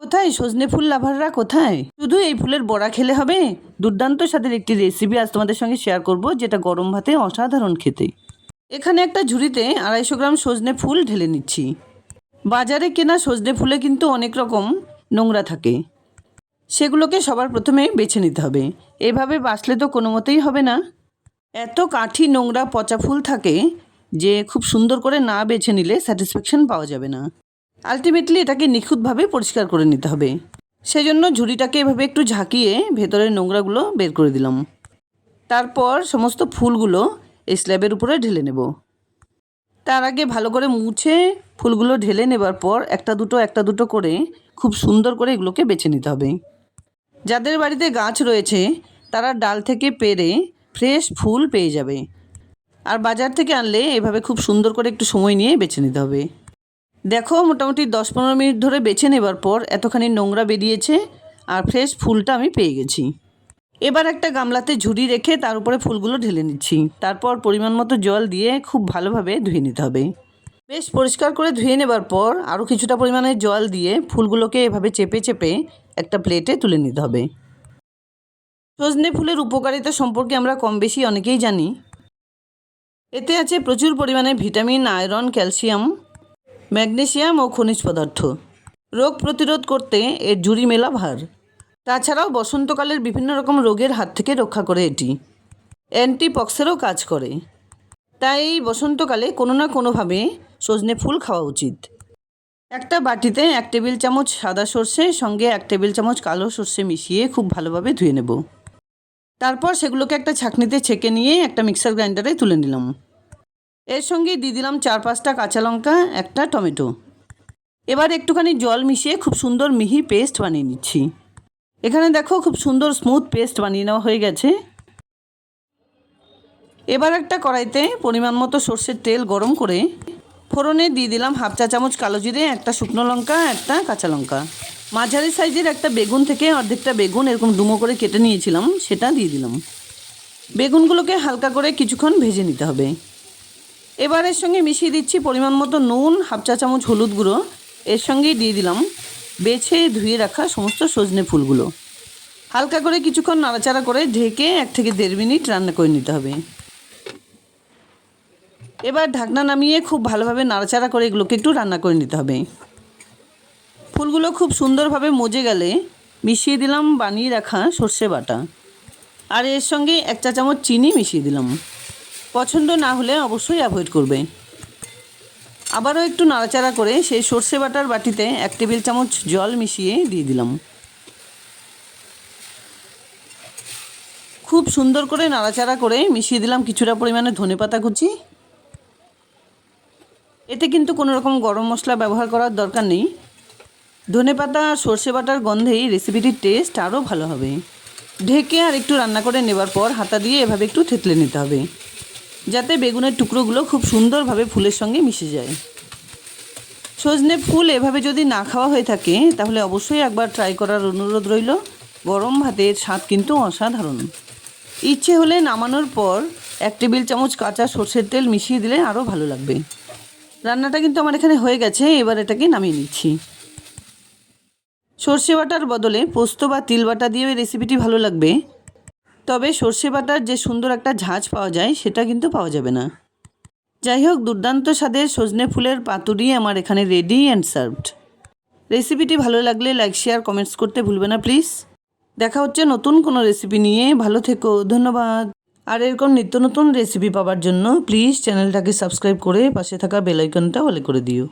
কোথায় সজনে ফুল লাভাররা কোথায়? শুধু এই ফুলের বড়া খেলে হবে? দুর্দান্ত স্বাদের একটি রেসিপি আজ তোমাদের সঙ্গে শেয়ার করব, যেটা গরম ভাতে অসাধারণ খেতে। এখানে একটা ঝুড়িতে 250 গ্রাম সজনে ফুল ঢেলে নিচ্ছি। বাজারে কেনা সজনে ফুলে কিন্তু অনেক রকম নোংরা থাকে, সেগুলোকে সবার প্রথমে বেছে নিতে হবে। এভাবে বাছলে তো কোনো মতেই হবে না। এত কাঠি নোংরা পচা ফুল থাকে যে খুব সুন্দর করে না বেছে নিলে স্যাটিসফ্যাকশন পাওয়া যাবে না। আলটিমেটলি এটাকে নিখুঁতভাবে পরিষ্কার করে নিতে হবে। সেজন্য ঝুড়িটাকে এভাবে একটু ঝাঁকিয়ে ভেতরের নোংরাগুলো বের করে দিলাম। তারপর সমস্ত ফুলগুলো এই স্ল্যাবের উপরে ঢেলে নেব। তার আগে ভালো করে মুছে ফুলগুলো ঢেলে নেবার পর একটা দুটো করে খুব সুন্দর করে এগুলোকে বেছে নিতে হবে। যাদের বাড়িতে গাছ রয়েছে তারা ডাল থেকে পেড়ে ফ্রেশ ফুল পেয়ে যাবে। আর বাজার থেকে আনলে এভাবে খুব সুন্দর করে একটু সময় নিয়ে বেছে নিতে হবে। দেখো, মোটামুটি 10-15 মিনিট ধরে বেছে নেবার পর এতখানি নোংরা বেরিয়েছে আর ফ্রেশ ফুলটা আমি পেয়ে গেছি। এবার একটা গামলাতে ঝুড়ি রেখে তার উপরে ফুলগুলো ঢেলে নিচ্ছি। তারপর পরিমাণ মতো জল দিয়ে খুব ভালোভাবে ধুয়ে নিতে হবে। বেশ পরিষ্কার করে ধুয়ে নেবার পর আরও কিছুটা পরিমাণে জল দিয়ে ফুলগুলোকে এভাবে চেপে চেপে একটা প্লেটে তুলে নিতে হবে। সজনে ফুলের উপকারিতা সম্পর্কে আমরা কম বেশি অনেকেই জানি। এতে আছে প্রচুর পরিমাণে ভিটামিন, আয়রন, ক্যালসিয়াম, ম্যাগনেসিয়াম ও খনিজ পদার্থ। রোগ প্রতিরোধ করতে এর জুড়ি মেলা ভার। তাছাড়াও বসন্তকালের বিভিন্ন রকম রোগের হাত থেকে রক্ষা করে এটি। অ্যান্টিপক্সেরও কাজ করে। তাই এই বসন্তকালে কোনো না কোনোভাবে সজনে ফুল খাওয়া উচিত। একটা বাটিতে 1 টেবিল চামচ সাদা সর্ষে সঙ্গে 1 টেবিল চামচ কালো সর্ষে মিশিয়ে খুব ভালোভাবে ধুয়ে নেব। তারপর সেগুলোকে একটা ছাঁকনিতে ছেঁকে নিয়ে একটা মিক্সার গ্রাইন্ডারে তুলে নিলাম। এর সঙ্গে দিয়ে দিলাম 4-5টা কাঁচা লঙ্কা, একটা টমেটো। এবার একটুখানি জল মিশিয়ে খুব সুন্দর মিহি পেস্ট বানিয়ে নিচ্ছি। এখানে দেখো, খুব সুন্দর স্মুথ পেস্ট বানিয়ে নেওয়া হয়ে গেছে। এবার একটা কড়াইতে পরিমাণ মতো সর্ষের তেল গরম করে ফোড়নে দিয়ে দিলাম 1/2 চা চামচ কালো জিরে, একটা শুকনো লঙ্কা, একটা কাঁচা লঙ্কা। মাঝারি সাইজের একটা বেগুন থেকে অর্ধেকটা বেগুন এরকম ডুমো করে কেটে নিয়েছিলাম, সেটা দিয়ে দিলাম। বেগুনগুলোকে হালকা করে কিছুক্ষণ ভেজে নিতে হবে। এবার এর সঙ্গে মিশিয়ে দিচ্ছি পরিমাণ মতো নুন, 1/2 চা চামচ হলুদ গুঁড়ো। এর সঙ্গেই দিয়ে দিলাম বেছে ধুয়ে রাখা সমস্ত সজনে ফুলগুলো। হালকা করে কিছুক্ষণ নাড়াচাড়া করে ঢেকে 1 থেকে 1.5 মিনিট রান্না করে নিতে হবে। এবার ঢাকনা নামিয়ে খুব ভালোভাবে নাড়াচাড়া করে এগুলোকে একটু রান্না করে নিতে হবে। ফুলগুলো খুব সুন্দরভাবে মজে গেলে মিশিয়ে দিলাম বানিয়ে রাখা সর্ষে বাটা। আর এর সঙ্গে 1 চা চামচ চিনি মিশিয়ে দিলাম। পছন্দ না হলে অবশ্যই অ্যাভয়েড করবে। আবারও একটু নাড়াচাড়া করে সেই সর্ষে বাটার বাটিতে 1 টেবিল চামচ জল মিশিয়ে দিয়ে দিলাম। খুব সুন্দর করে নাড়াচাড়া করে মিশিয়ে দিলাম কিছুটা পরিমাণে ধনেপাতা কুচি। এতে কিন্তু কোনো রকম গরম মশলা ব্যবহার করার দরকার নেই। ধনেপাতা আর সর্ষে বাটার গন্ধেই রেসিপিটির টেস্ট আরও ভালো হবে। ঢেকে আর একটু রান্না করে নেবার পর হাতা দিয়ে এভাবে একটু থেতলে নিতে হবে, যাতে বেগুনের টুকরোগুলো খুব সুন্দরভাবে ফুলের সঙ্গে মিশে যায়। সজনে ফুল এভাবে যদি না খাওয়া হয়ে থাকে তাহলে অবশ্যই একবার ট্রাই করার অনুরোধ রইল। গরম ভাতের স্বাদ কিন্তু অসাধারণ। ইচ্ছে হলে নামানোর পর 1 টেবিল চামচ কাঁচা সর্ষের তেল মিশিয়ে দিলে আরও ভালো লাগবে। রান্নাটা কিন্তু আমার এখানে হয়ে গেছে। এবার এটাকে নামিয়ে নিচ্ছি। সর্ষে বাটার বদলে পোস্ত বা তিল বাটা দিয়েও এই রেসিপিটি ভালো লাগবে। তবে সর্ষে বাটার যে সুন্দর একটা ঝাঁঝ পাওয়া যায় সেটা কিন্তু পাওয়া যাবে না। যাই হোক, দুর্দান্ত স্বাদের সজনে ফুলের পাতুরি আমার এখানে রেডি অ্যান্ড সার্ভড। রেসিপিটি ভালো লাগলে লাইক, শেয়ার, কমেন্টস করতে ভুলবে না প্লিজ। দেখা হচ্ছে নতুন কোনো রেসিপি নিয়ে। ভালো থেকো, ধন্যবাদ। আর এরকম নিত্য নতুন রেসিপি পাওয়ার জন্য প্লিজ চ্যানেলটাকে সাবস্ক্রাইব করে পাশে থাকা বেল আইকনটা অল করে দিও।